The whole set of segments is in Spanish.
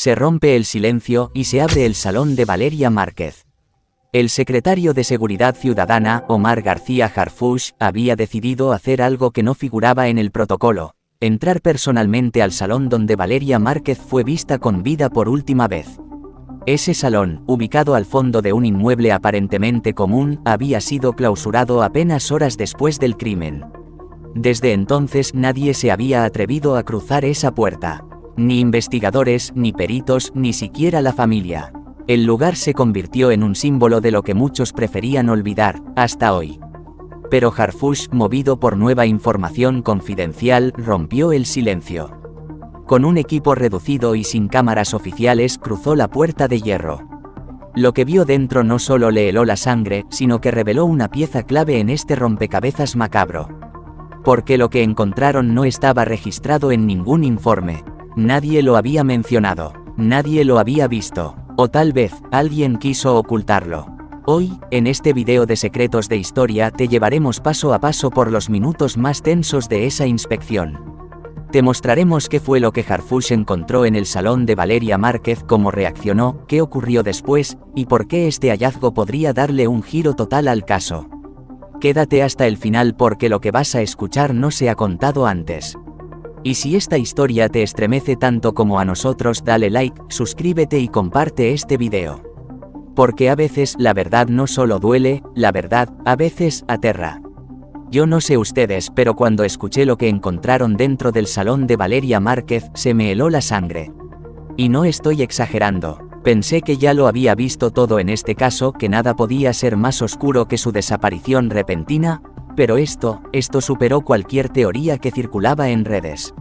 Se rompe el silencio y se abre el salón de Valeria Márquez. El secretario de Seguridad Ciudadana, Omar García Harfuch, había decidido hacer algo que no figuraba en el protocolo: entrar personalmente al salón donde Valeria Márquez fue vista con vida por última vez. Ese salón, ubicado al fondo de un inmueble aparentemente común, había sido clausurado apenas horas después del crimen. Desde entonces nadie se había atrevido a cruzar esa puerta. Ni investigadores, ni peritos, ni siquiera la familia. El lugar se convirtió en un símbolo de lo que muchos preferían olvidar, hasta hoy. Pero Harfuch, movido por nueva información confidencial, rompió el silencio. Con un equipo reducido y sin cámaras oficiales, cruzó la puerta de hierro. Lo que vio dentro no solo le heló la sangre, sino que reveló una pieza clave en este rompecabezas macabro. Porque lo que encontraron no estaba registrado en ningún informe. Nadie lo había mencionado, nadie lo había visto, o tal vez, alguien quiso ocultarlo. Hoy, en este video de Secretos de Historia, te llevaremos paso a paso por los minutos más tensos de esa inspección. Te mostraremos qué fue lo que Harfuch encontró en el salón de Valeria Márquez, cómo reaccionó, qué ocurrió después, y por qué este hallazgo podría darle un giro total al caso. Quédate hasta el final porque lo que vas a escuchar no se ha contado antes. Y si esta historia te estremece tanto como a nosotros, dale like, suscríbete y comparte este video. Porque a veces la verdad no solo duele, la verdad, a veces, aterra. Yo no sé ustedes, pero cuando escuché lo que encontraron dentro del salón de Valeria Márquez, se me heló la sangre. Y no estoy exagerando. Pensé que ya lo había visto todo en este caso, que nada podía ser más oscuro que su desaparición repentina, pero esto superó cualquier teoría que circulaba en redes.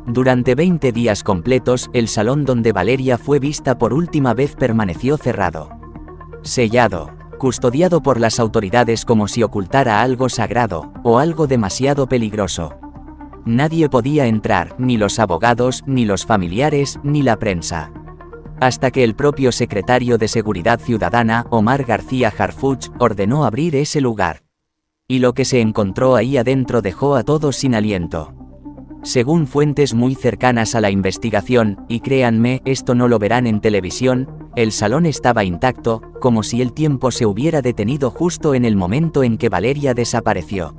Durante 20 días completos, el salón donde Valeria fue vista por última vez permaneció cerrado. Sellado. Custodiado por las autoridades como si ocultara algo sagrado, o algo demasiado peligroso. Nadie podía entrar, ni los abogados, ni los familiares, ni la prensa. Hasta que el propio secretario de Seguridad Ciudadana, Omar García Harfuch, ordenó abrir ese lugar. Y lo que se encontró ahí adentro dejó a todos sin aliento. Según fuentes muy cercanas a la investigación, y créanme, esto no lo verán en televisión, el salón estaba intacto, como si el tiempo se hubiera detenido justo en el momento en que Valeria desapareció.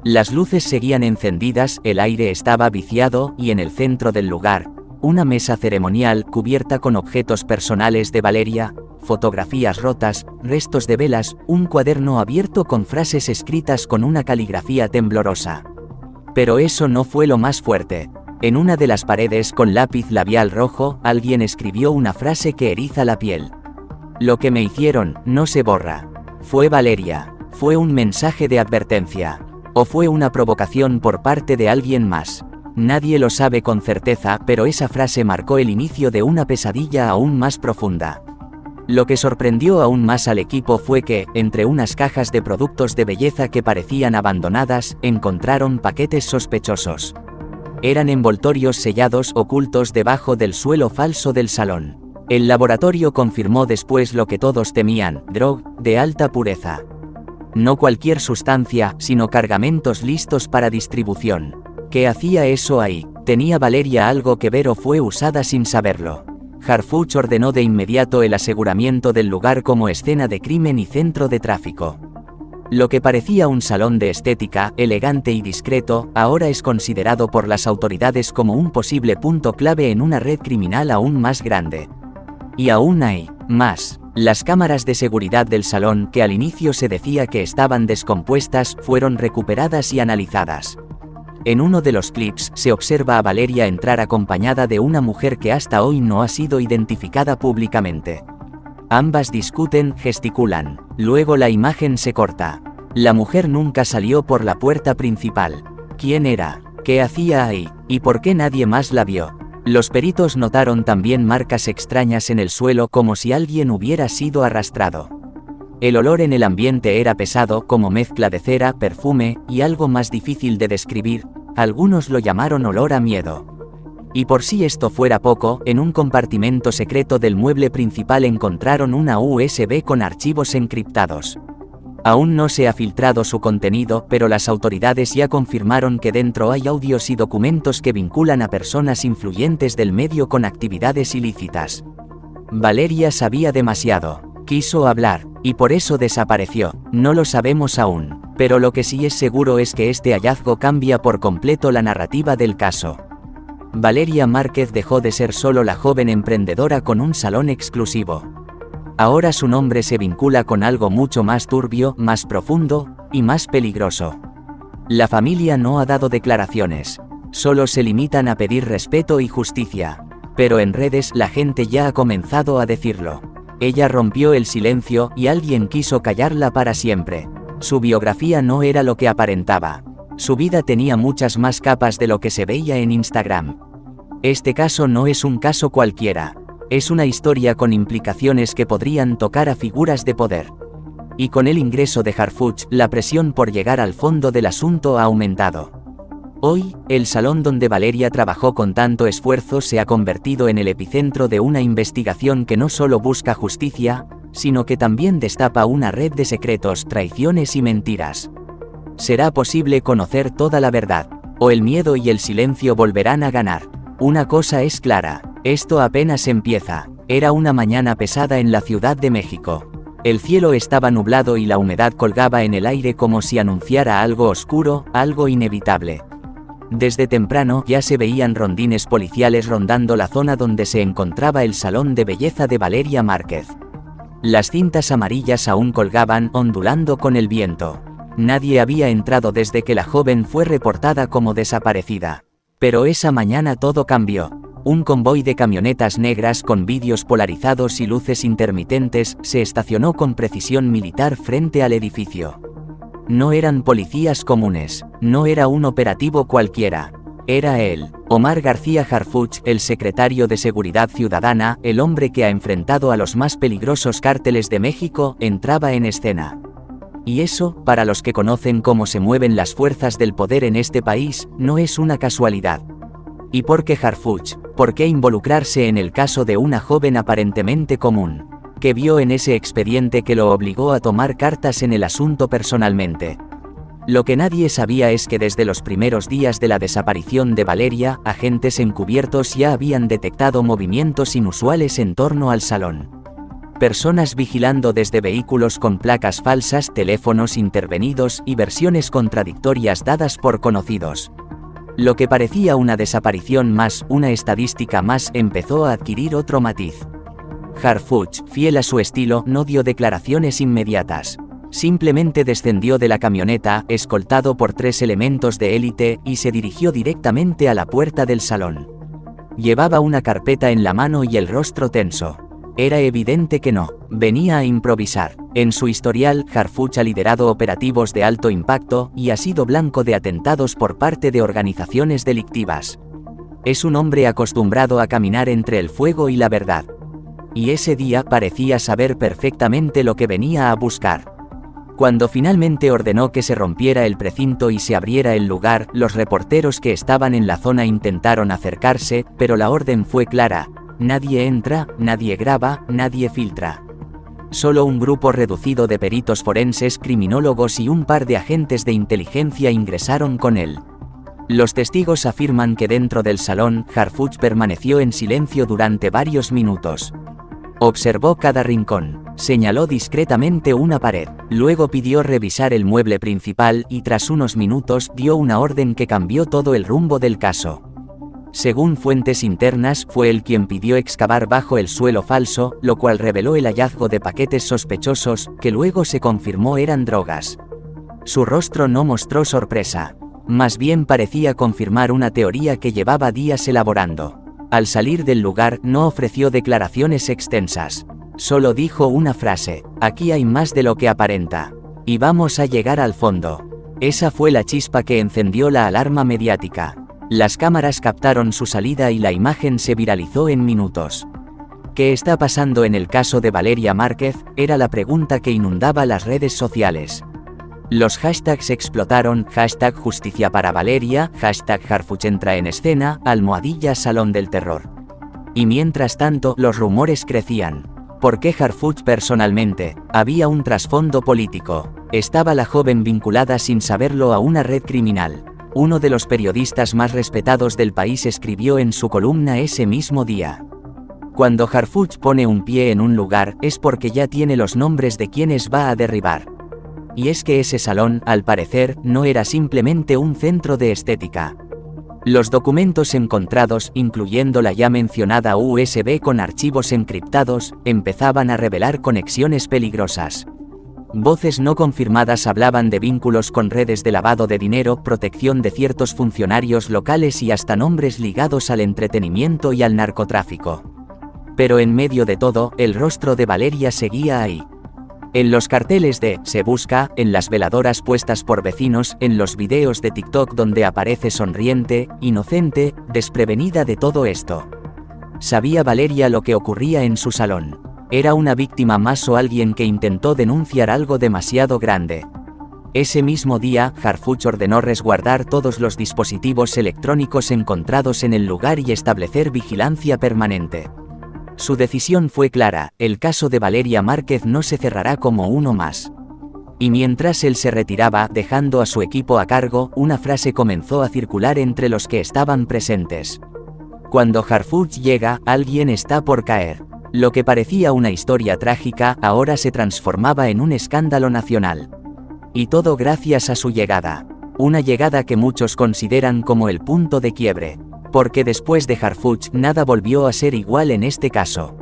Las luces seguían encendidas, el aire estaba viciado, y en el centro del lugar, una mesa ceremonial cubierta con objetos personales de Valeria, fotografías rotas, restos de velas, un cuaderno abierto con frases escritas con una caligrafía temblorosa. Pero eso no fue lo más fuerte. En una de las paredes con lápiz labial rojo, alguien escribió una frase que eriza la piel. Lo que me hicieron, no se borra. Fue Valeria. Fue un mensaje de advertencia. O fue una provocación por parte de alguien más. Nadie lo sabe con certeza, pero esa frase marcó el inicio de una pesadilla aún más profunda. Lo que sorprendió aún más al equipo fue que, entre unas cajas de productos de belleza que parecían abandonadas, encontraron paquetes sospechosos. Eran envoltorios sellados ocultos debajo del suelo falso del salón. El laboratorio confirmó después lo que todos temían: droga de alta pureza. No cualquier sustancia, sino cargamentos listos para distribución. ¿Qué hacía eso ahí? ¿Tenía Valeria algo que ver o fue usada sin saberlo? Harfuch ordenó de inmediato el aseguramiento del lugar como escena de crimen y centro de tráfico. Lo que parecía un salón de estética, elegante y discreto, ahora es considerado por las autoridades como un posible punto clave en una red criminal aún más grande. Y aún hay más. Las cámaras de seguridad del salón, que al inicio se decía que estaban descompuestas, fueron recuperadas y analizadas. En uno de los clips se observa a Valeria entrar acompañada de una mujer que hasta hoy no ha sido identificada públicamente. Ambas discuten, gesticulan. Luego la imagen se corta. La mujer nunca salió por la puerta principal. ¿Quién era? ¿Qué hacía ahí? ¿Y por qué nadie más la vio? Los peritos notaron también marcas extrañas en el suelo, como si alguien hubiera sido arrastrado. El olor en el ambiente era pesado, como mezcla de cera, perfume, y algo más difícil de describir. Algunos lo llamaron olor a miedo. Y por si esto fuera poco, en un compartimento secreto del mueble principal encontraron una USB con archivos encriptados. Aún no se ha filtrado su contenido, pero las autoridades ya confirmaron que dentro hay audios y documentos que vinculan a personas influyentes del medio con actividades ilícitas. Valeria sabía demasiado, quiso hablar, y por eso desapareció. No lo sabemos aún, pero lo que sí es seguro es que este hallazgo cambia por completo la narrativa del caso. Valeria Márquez dejó de ser solo la joven emprendedora con un salón exclusivo. Ahora su nombre se vincula con algo mucho más turbio, más profundo, y más peligroso. La familia no ha dado declaraciones, solo se limitan a pedir respeto y justicia. Pero en redes la gente ya ha comenzado a decirlo. Ella rompió el silencio y alguien quiso callarla para siempre. Su biografía no era lo que aparentaba. Su vida tenía muchas más capas de lo que se veía en Instagram. Este caso no es un caso cualquiera. Es una historia con implicaciones que podrían tocar a figuras de poder. Y con el ingreso de Harfuch, la presión por llegar al fondo del asunto ha aumentado. Hoy, el salón donde Valeria trabajó con tanto esfuerzo se ha convertido en el epicentro de una investigación que no solo busca justicia, sino que también destapa una red de secretos, traiciones y mentiras. ¿Será posible conocer toda la verdad? ¿O el miedo y el silencio volverán a ganar? Una cosa es clara, esto apenas empieza. Era una mañana pesada en la Ciudad de México. El cielo estaba nublado y la humedad colgaba en el aire como si anunciara algo oscuro, algo inevitable. Desde temprano ya se veían rondines policiales rondando la zona donde se encontraba el salón de belleza de Valeria Márquez. Las cintas amarillas aún colgaban, ondulando con el viento. Nadie había entrado desde que la joven fue reportada como desaparecida. Pero esa mañana todo cambió. Un convoy de camionetas negras con vidrios polarizados y luces intermitentes se estacionó con precisión militar frente al edificio. No eran policías comunes, no era un operativo cualquiera. Era él, Omar García Harfuch, el secretario de Seguridad Ciudadana, el hombre que ha enfrentado a los más peligrosos cárteles de México, entraba en escena. Y eso, para los que conocen cómo se mueven las fuerzas del poder en este país, no es una casualidad. ¿Y por qué Harfuch? ¿Por qué involucrarse en el caso de una joven aparentemente común? ¿Qué vio en ese expediente que lo obligó a tomar cartas en el asunto personalmente? Lo que nadie sabía es que desde los primeros días de la desaparición de Valeria, agentes encubiertos ya habían detectado movimientos inusuales en torno al salón. Personas vigilando desde vehículos con placas falsas, teléfonos intervenidos y versiones contradictorias dadas por conocidos. Lo que parecía una desaparición más, una estadística más, empezó a adquirir otro matiz. Harfuch, fiel a su estilo, no dio declaraciones inmediatas. Simplemente descendió de la camioneta, escoltado por 3 elementos de élite, y se dirigió directamente a la puerta del salón. Llevaba una carpeta en la mano y el rostro tenso. Era evidente que no venía a improvisar. En su historial, Harfuch ha liderado operativos de alto impacto y ha sido blanco de atentados por parte de organizaciones delictivas. Es un hombre acostumbrado a caminar entre el fuego y la verdad. Y ese día parecía saber perfectamente lo que venía a buscar. Cuando finalmente ordenó que se rompiera el precinto y se abriera el lugar, los reporteros que estaban en la zona intentaron acercarse, pero la orden fue clara: nadie entra, nadie graba, nadie filtra. Solo un grupo reducido de peritos forenses, criminólogos y un par de agentes de inteligencia ingresaron con él. Los testigos afirman que dentro del salón, Harfuch permaneció en silencio durante varios minutos. Observó cada rincón, señaló discretamente una pared, luego pidió revisar el mueble principal y tras unos minutos dio una orden que cambió todo el rumbo del caso. Según fuentes internas, fue él quien pidió excavar bajo el suelo falso, lo cual reveló el hallazgo de paquetes sospechosos, que luego se confirmó eran drogas. Su rostro no mostró sorpresa. Más bien parecía confirmar una teoría que llevaba días elaborando. Al salir del lugar, no ofreció declaraciones extensas. Solo dijo una frase: aquí hay más de lo que aparenta. Y vamos a llegar al fondo. Esa fue la chispa que encendió la alarma mediática. Las cámaras captaron su salida y la imagen se viralizó en minutos. ¿Qué está pasando en el caso de Valeria Márquez? Era la pregunta que inundaba las redes sociales. Los hashtags explotaron: hashtag justicia para Valeria, hashtag Harfuch entra en escena, @ Salón del Terror. Y mientras tanto, los rumores crecían. ¿Por qué Harfuch personalmente? Había un trasfondo político. Estaba la joven vinculada sin saberlo a una red criminal. Uno de los periodistas más respetados del país escribió en su columna ese mismo día: cuando Harfuch pone un pie en un lugar es porque ya tiene los nombres de quienes va a derribar. Y es que ese salón, al parecer, no era simplemente un centro de estética. Los documentos encontrados, incluyendo la ya mencionada USB con archivos encriptados, empezaban a revelar conexiones peligrosas. Voces no confirmadas hablaban de vínculos con redes de lavado de dinero, protección de ciertos funcionarios locales y hasta nombres ligados al entretenimiento y al narcotráfico. Pero en medio de todo, el rostro de Valeria seguía ahí. En los carteles de "Se busca", en las veladoras puestas por vecinos, en los videos de TikTok donde aparece sonriente, inocente, desprevenida de todo esto. ¿Sabía Valeria lo que ocurría en su salón? ¿Era una víctima más o alguien que intentó denunciar algo demasiado grande? Ese mismo día, Harfuch ordenó resguardar todos los dispositivos electrónicos encontrados en el lugar y establecer vigilancia permanente. Su decisión fue clara: el caso de Valeria Márquez no se cerrará como uno más. Y mientras él se retiraba, dejando a su equipo a cargo, una frase comenzó a circular entre los que estaban presentes: cuando Harfuch llega, alguien está por caer. Lo que parecía una historia trágica, ahora se transformaba en un escándalo nacional. Y todo gracias a su llegada. Una llegada que muchos consideran como el punto de quiebre. Porque después de Harfuch, nada volvió a ser igual en este caso.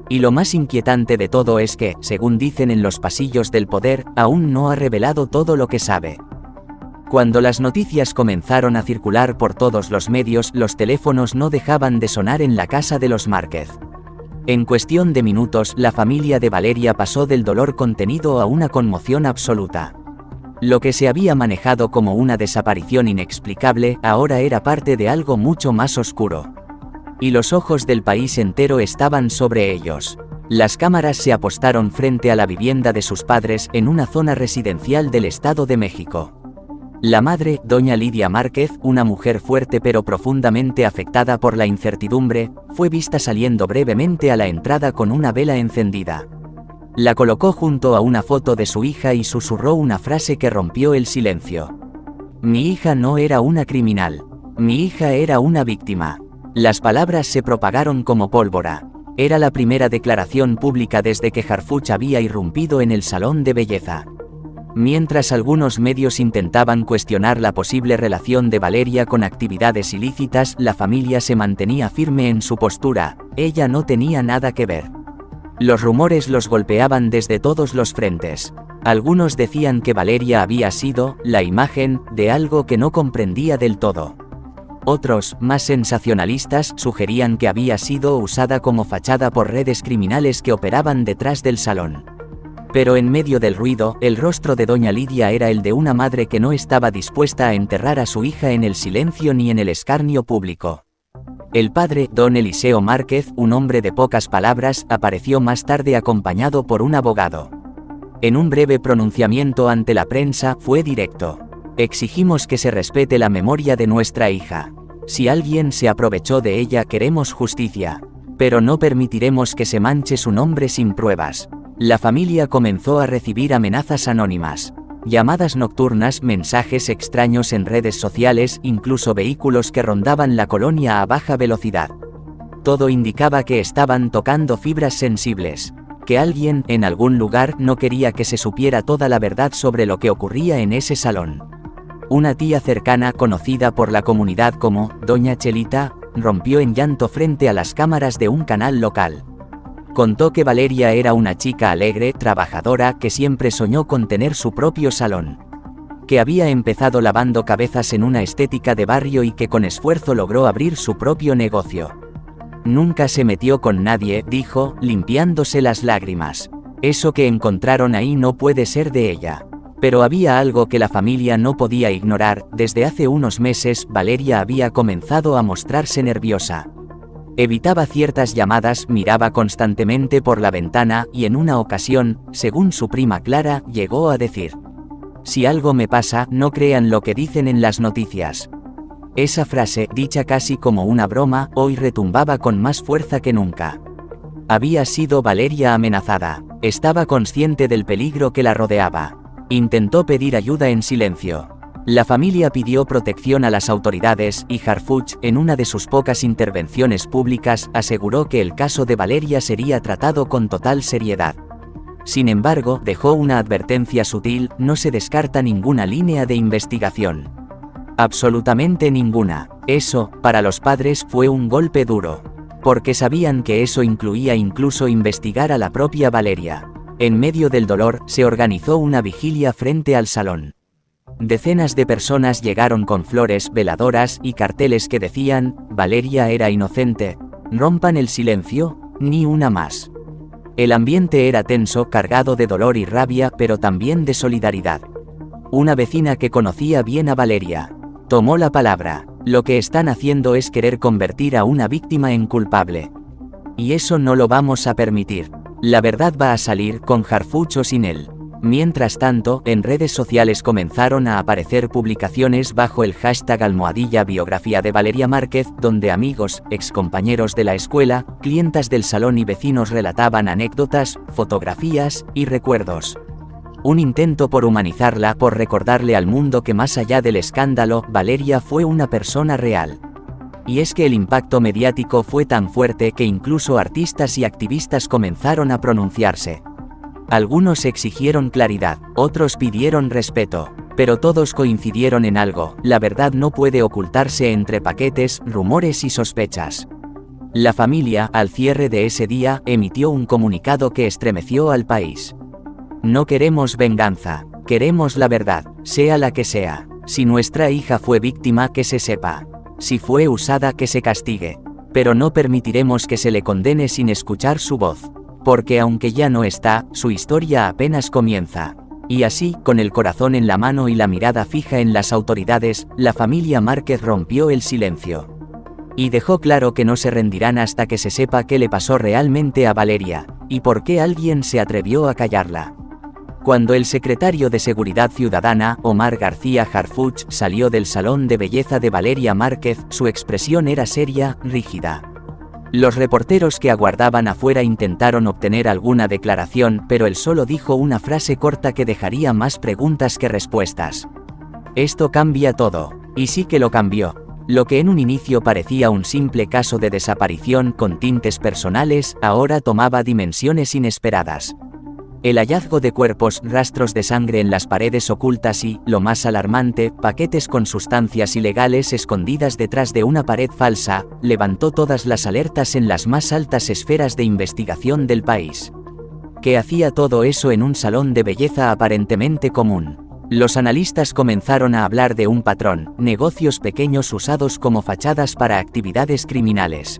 Y lo más inquietante de todo es que, según dicen en los pasillos del poder, aún no ha revelado todo lo que sabe. Cuando las noticias comenzaron a circular por todos los medios, los teléfonos no dejaban de sonar en la casa de los Márquez. En cuestión de minutos, la familia de Valeria pasó del dolor contenido a una conmoción absoluta. Lo que se había manejado como una desaparición inexplicable, ahora era parte de algo mucho más oscuro. Y los ojos del país entero estaban sobre ellos. Las cámaras se apostaron frente a la vivienda de sus padres, en una zona residencial del Estado de México. La madre, doña Lidia Márquez, una mujer fuerte pero profundamente afectada por la incertidumbre, fue vista saliendo brevemente a la entrada con una vela encendida. La colocó junto a una foto de su hija y susurró una frase que rompió el silencio: mi hija no era una criminal. Mi hija era una víctima. Las palabras se propagaron como pólvora. Era la primera declaración pública desde que Harfuch había irrumpido en el salón de belleza. Mientras algunos medios intentaban cuestionar la posible relación de Valeria con actividades ilícitas, la familia se mantenía firme en su postura: ella no tenía nada que ver. Los rumores los golpeaban desde todos los frentes. Algunos decían que Valeria había sido la imagen de algo que no comprendía del todo. Otros, más sensacionalistas, sugerían que había sido usada como fachada por redes criminales que operaban detrás del salón. Pero en medio del ruido, el rostro de doña Lidia era el de una madre que no estaba dispuesta a enterrar a su hija en el silencio ni en el escarnio público. El padre, don Eliseo Márquez, un hombre de pocas palabras, apareció más tarde acompañado por un abogado. En un breve pronunciamiento ante la prensa, fue directo: exigimos que se respete la memoria de nuestra hija. Si alguien se aprovechó de ella, queremos justicia. Pero no permitiremos que se manche su nombre sin pruebas. La familia comenzó a recibir amenazas anónimas. Llamadas nocturnas, mensajes extraños en redes sociales, incluso vehículos que rondaban la colonia a baja velocidad. Todo indicaba que estaban tocando fibras sensibles, que alguien, en algún lugar, no quería que se supiera toda la verdad sobre lo que ocurría en ese salón. Una tía cercana, conocida por la comunidad como Doña Chelita, rompió en llanto frente a las cámaras de un canal local. Contó que Valeria era una chica alegre, trabajadora, que siempre soñó con tener su propio salón. Que había empezado lavando cabezas en una estética de barrio y que con esfuerzo logró abrir su propio negocio. Nunca se metió con nadie, dijo, limpiándose las lágrimas. Eso que encontraron ahí no puede ser de ella. Pero había algo que la familia no podía ignorar: desde hace unos meses, Valeria había comenzado a mostrarse nerviosa. Evitaba ciertas llamadas, miraba constantemente por la ventana, y en una ocasión, según su prima Clara, llegó a decir: si algo me pasa, no crean lo que dicen en las noticias. Esa frase, dicha casi como una broma, hoy retumbaba con más fuerza que nunca. Había sido Valeria amenazada. Estaba consciente del peligro que la rodeaba. Intentó pedir ayuda en silencio. La familia pidió protección a las autoridades y Harfuch, en una de sus pocas intervenciones públicas, aseguró que el caso de Valeria sería tratado con total seriedad. Sin embargo, dejó una advertencia sutil: no se descarta ninguna línea de investigación. Absolutamente ninguna. Eso, para los padres, fue un golpe duro. Porque sabían que eso incluía incluso investigar a la propia Valeria. En medio del dolor, se organizó una vigilia frente al salón. Decenas de personas llegaron con flores, veladoras y carteles que decían: Valeria era inocente. Rompan el silencio, ni una más. El ambiente era tenso, cargado de dolor y rabia, pero también de solidaridad. Una vecina que conocía bien a Valeria tomó la palabra: lo que están haciendo es querer convertir a una víctima en culpable. Y eso no lo vamos a permitir. La verdad va a salir, con Harfuch o sin él. Mientras tanto, en redes sociales comenzaron a aparecer publicaciones bajo el hashtag #biografía de Valeria Márquez, donde amigos, excompañeros de la escuela, clientas del salón y vecinos relataban anécdotas, fotografías y recuerdos. Un intento por humanizarla, por recordarle al mundo que más allá del escándalo, Valeria fue una persona real. Y es que el impacto mediático fue tan fuerte que incluso artistas y activistas comenzaron a pronunciarse. Algunos exigieron claridad, otros pidieron respeto, pero todos coincidieron en algo: la verdad no puede ocultarse entre paquetes, rumores y sospechas. La familia, al cierre de ese día, emitió un comunicado que estremeció al país. No queremos venganza, queremos la verdad, sea la que sea. Si nuestra hija fue víctima, que se sepa. Si fue usada, que se castigue. Pero no permitiremos que se le condene sin escuchar su voz. Porque aunque ya no está, su historia apenas comienza. Y así, con el corazón en la mano y la mirada fija en las autoridades, la familia Márquez rompió el silencio. Y dejó claro que no se rendirán hasta que se sepa qué le pasó realmente a Valeria, y por qué alguien se atrevió a callarla. Cuando el secretario de Seguridad Ciudadana, Omar García Harfuch, salió del salón de belleza de Valeria Márquez, su expresión era seria, rígida. Los reporteros que aguardaban afuera intentaron obtener alguna declaración, pero él solo dijo una frase corta que dejaría más preguntas que respuestas. Esto cambia todo. Y sí que lo cambió. Lo que en un inicio parecía un simple caso de desaparición con tintes personales, ahora tomaba dimensiones inesperadas. El hallazgo de cuerpos, rastros de sangre en las paredes ocultas y, lo más alarmante, paquetes con sustancias ilegales escondidas detrás de una pared falsa, levantó todas las alertas en las más altas esferas de investigación del país. ¿Qué hacía todo eso en un salón de belleza aparentemente común? Los analistas comenzaron a hablar de un patrón: negocios pequeños usados como fachadas para actividades criminales.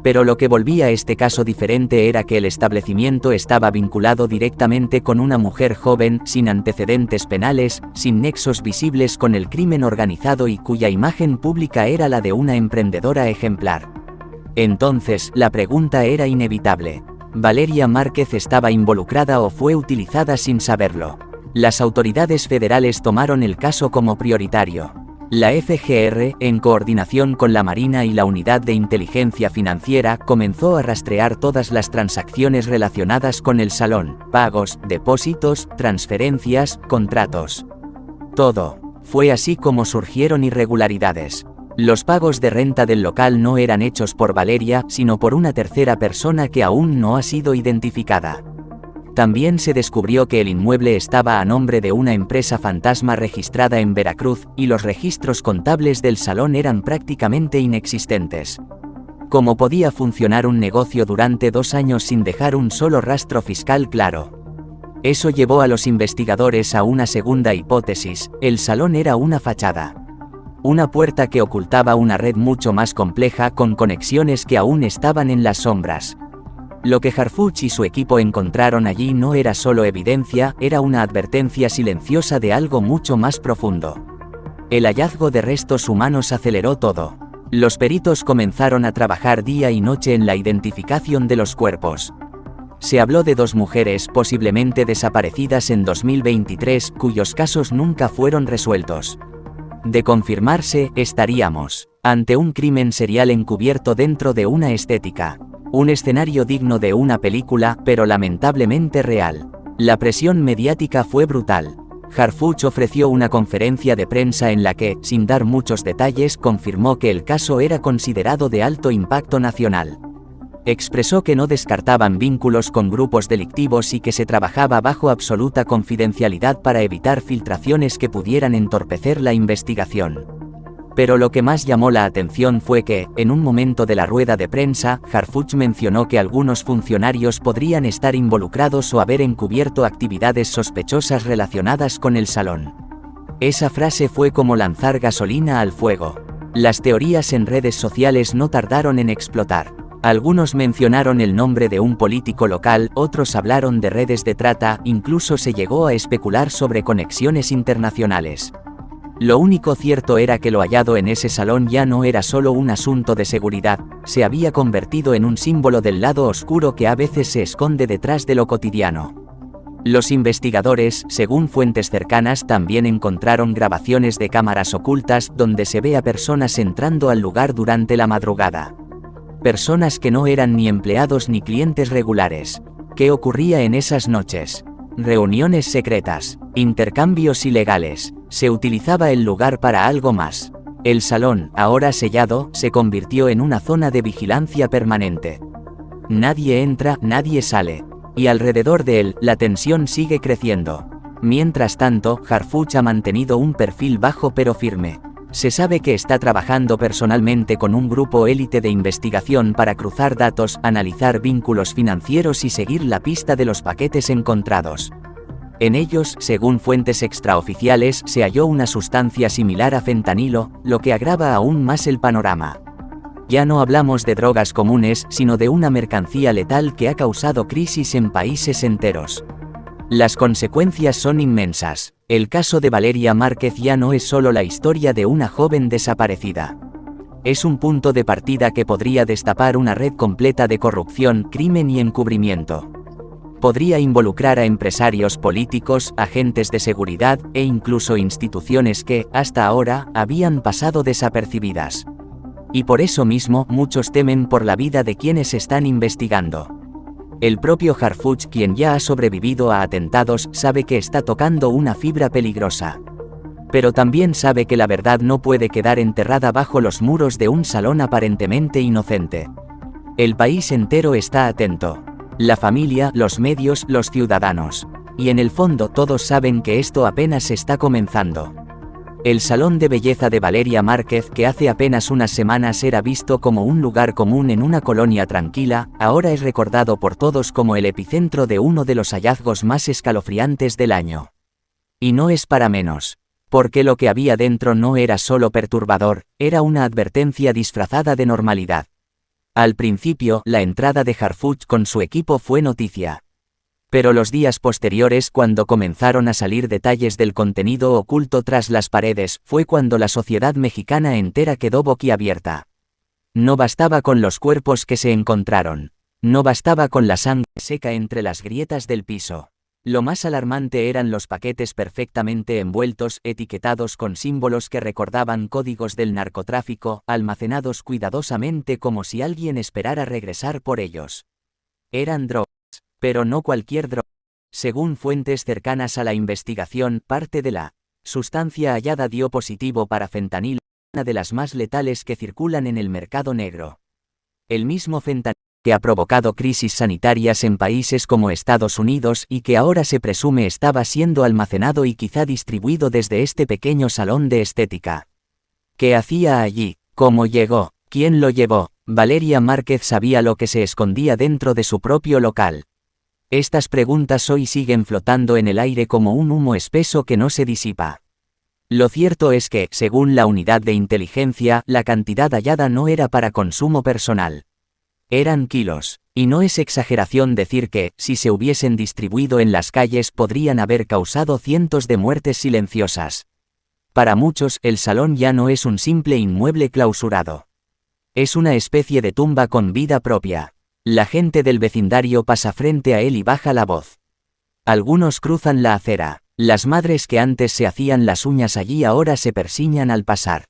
Pero lo que volvía a este caso diferente era que el establecimiento estaba vinculado directamente con una mujer joven, sin antecedentes penales, sin nexos visibles con el crimen organizado y cuya imagen pública era la de una emprendedora ejemplar. Entonces, la pregunta era inevitable: ¿Valeria Márquez estaba involucrada o fue utilizada sin saberlo? Las autoridades federales tomaron el caso como prioritario. La FGR, en coordinación con la Marina y la Unidad de Inteligencia Financiera, comenzó a rastrear todas las transacciones relacionadas con el salón: pagos, depósitos, transferencias, contratos. Todo. Fue así como surgieron irregularidades. Los pagos de renta del local no eran hechos por Valeria, sino por una tercera persona que aún no ha sido identificada. También se descubrió que el inmueble estaba a nombre de una empresa fantasma registrada en Veracruz, y los registros contables del salón eran prácticamente inexistentes. ¿Cómo podía funcionar un negocio durante 2 años sin dejar un solo rastro fiscal claro? Eso llevó a los investigadores a una segunda hipótesis: el salón era una fachada. Una puerta que ocultaba una red mucho más compleja, con conexiones que aún estaban en las sombras. Lo que Harfuch y su equipo encontraron allí no era solo evidencia, era una advertencia silenciosa de algo mucho más profundo. El hallazgo de restos humanos aceleró todo. Los peritos comenzaron a trabajar día y noche en la identificación de los cuerpos. Se habló de 2 mujeres posiblemente desaparecidas en 2023, cuyos casos nunca fueron resueltos. De confirmarse, estaríamos ante un crimen serial encubierto dentro de una estética. Un escenario digno de una película, pero lamentablemente real. La presión mediática fue brutal. Harfuch ofreció una conferencia de prensa en la que, sin dar muchos detalles, confirmó que el caso era considerado de alto impacto nacional. Expresó que no descartaban vínculos con grupos delictivos y que se trabajaba bajo absoluta confidencialidad para evitar filtraciones que pudieran entorpecer la investigación. Pero lo que más llamó la atención fue que, en un momento de la rueda de prensa, Harfuch mencionó que algunos funcionarios podrían estar involucrados o haber encubierto actividades sospechosas relacionadas con el salón. Esa frase fue como lanzar gasolina al fuego. Las teorías en redes sociales no tardaron en explotar. Algunos mencionaron el nombre de un político local, otros hablaron de redes de trata, incluso se llegó a especular sobre conexiones internacionales. Lo único cierto era que lo hallado en ese salón ya no era solo un asunto de seguridad, se había convertido en un símbolo del lado oscuro que a veces se esconde detrás de lo cotidiano. Los investigadores, según fuentes cercanas, también encontraron grabaciones de cámaras ocultas donde se ve a personas entrando al lugar durante la madrugada. Personas que no eran ni empleados ni clientes regulares. ¿Qué ocurría en esas noches? Reuniones secretas, intercambios ilegales. Se utilizaba el lugar para algo más. El salón, ahora sellado, se convirtió en una zona de vigilancia permanente. Nadie entra, nadie sale. Y alrededor de él, la tensión sigue creciendo. Mientras tanto, Harfuch ha mantenido un perfil bajo pero firme. Se sabe que está trabajando personalmente con un grupo élite de investigación para cruzar datos, analizar vínculos financieros y seguir la pista de los paquetes encontrados. En ellos, según fuentes extraoficiales, se halló una sustancia similar a fentanilo, lo que agrava aún más el panorama. Ya no hablamos de drogas comunes, sino de una mercancía letal que ha causado crisis en países enteros. Las consecuencias son inmensas. El caso de Valeria Márquez ya no es solo la historia de una joven desaparecida. Es un punto de partida que podría destapar una red completa de corrupción, crimen y encubrimiento. Podría involucrar a empresarios políticos, agentes de seguridad, e incluso instituciones que, hasta ahora, habían pasado desapercibidas. Y por eso mismo, muchos temen por la vida de quienes están investigando. El propio Harfuch, quien ya ha sobrevivido a atentados, sabe que está tocando una fibra peligrosa. Pero también sabe que la verdad no puede quedar enterrada bajo los muros de un salón aparentemente inocente. El país entero está atento. La familia, los medios, los ciudadanos. Y en el fondo todos saben que esto apenas está comenzando. El salón de belleza de Valeria Márquez, que hace apenas unas semanas era visto como un lugar común en una colonia tranquila, ahora es recordado por todos como el epicentro de uno de los hallazgos más escalofriantes del año. Y no es para menos. Porque lo que había dentro no era solo perturbador, era una advertencia disfrazada de normalidad. Al principio, la entrada de Harfuch con su equipo fue noticia. Pero los días posteriores, cuando comenzaron a salir detalles del contenido oculto tras las paredes, fue cuando la sociedad mexicana entera quedó boquiabierta. No bastaba con los cuerpos que se encontraron. No bastaba con la sangre seca entre las grietas del piso. Lo más alarmante eran los paquetes perfectamente envueltos, etiquetados con símbolos que recordaban códigos del narcotráfico, almacenados cuidadosamente como si alguien esperara regresar por ellos. Eran drogas, pero no cualquier droga. Según fuentes cercanas a la investigación, parte de la sustancia hallada dio positivo para fentanilo, una de las más letales que circulan en el mercado negro. El mismo fentanilo que ha provocado crisis sanitarias en países como Estados Unidos y que ahora se presume estaba siendo almacenado y quizá distribuido desde este pequeño salón de estética. ¿Qué hacía allí? ¿Cómo llegó? ¿Quién lo llevó? Valeria Márquez sabía lo que se escondía dentro de su propio local. Estas preguntas hoy siguen flotando en el aire como un humo espeso que no se disipa. Lo cierto es que, según la unidad de inteligencia, la cantidad hallada no era para consumo personal. Eran kilos, y no es exageración decir que, si se hubiesen distribuido en las calles, podrían haber causado cientos de muertes silenciosas. Para muchos, el salón ya no es un simple inmueble clausurado. Es una especie de tumba con vida propia. La gente del vecindario pasa frente a él y baja la voz. Algunos cruzan la acera. Las madres que antes se hacían las uñas allí ahora se persignan al pasar.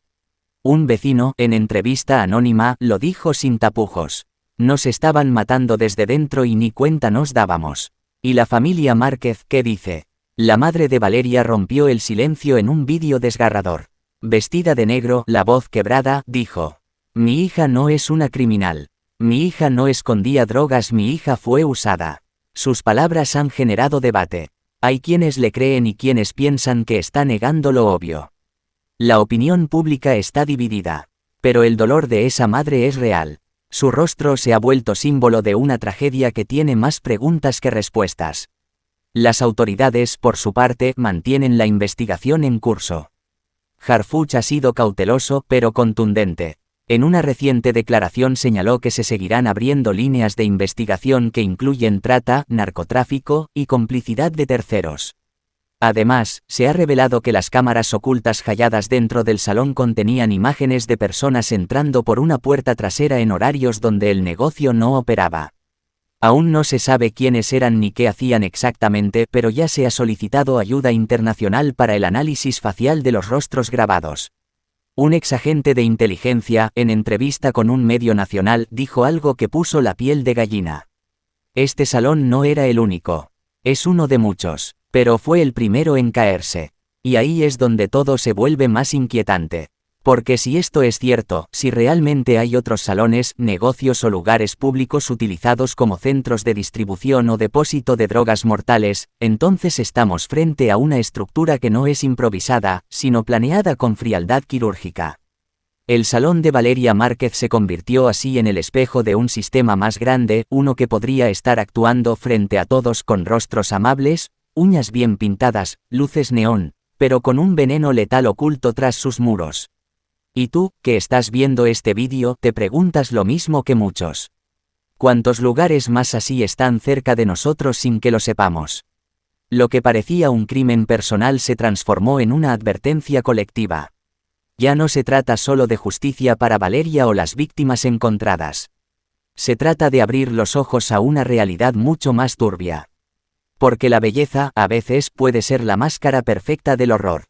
Un vecino, en entrevista anónima, lo dijo sin tapujos. Nos estaban matando desde dentro y ni cuenta nos dábamos. ¿Y la familia Márquez qué dice? La madre de Valeria rompió el silencio en un vídeo desgarrador. Vestida de negro, la voz quebrada, dijo: Mi hija no es una criminal. Mi hija no escondía drogas, mi hija fue usada. Sus palabras han generado debate. Hay quienes le creen y quienes piensan que está negando lo obvio. La opinión pública está dividida. Pero el dolor de esa madre es real. Su rostro se ha vuelto símbolo de una tragedia que tiene más preguntas que respuestas. Las autoridades, por su parte, mantienen la investigación en curso. Harfuch ha sido cauteloso pero contundente. En una reciente declaración señaló que se seguirán abriendo líneas de investigación que incluyen trata, narcotráfico y complicidad de terceros. Además, se ha revelado que las cámaras ocultas halladas dentro del salón contenían imágenes de personas entrando por una puerta trasera en horarios donde el negocio no operaba. Aún no se sabe quiénes eran ni qué hacían exactamente, pero ya se ha solicitado ayuda internacional para el análisis facial de los rostros grabados. Un exagente de inteligencia, en entrevista con un medio nacional, dijo algo que puso la piel de gallina. Este salón no era el único. Es uno de muchos, pero fue el primero en caerse. Y ahí es donde todo se vuelve más inquietante. Porque si esto es cierto, si realmente hay otros salones, negocios o lugares públicos utilizados como centros de distribución o depósito de drogas mortales, entonces estamos frente a una estructura que no es improvisada, sino planeada con frialdad quirúrgica. El salón de Valeria Márquez se convirtió así en el espejo de un sistema más grande, uno que podría estar actuando frente a todos con rostros amables, uñas bien pintadas, luces neón, pero con un veneno letal oculto tras sus muros. Y tú, que estás viendo este vídeo, te preguntas lo mismo que muchos. ¿Cuántos lugares más así están cerca de nosotros sin que lo sepamos? Lo que parecía un crimen personal se transformó en una advertencia colectiva. Ya no se trata solo de justicia para Valeria o las víctimas encontradas. Se trata de abrir los ojos a una realidad mucho más turbia. Porque la belleza, a veces, puede ser la máscara perfecta del horror.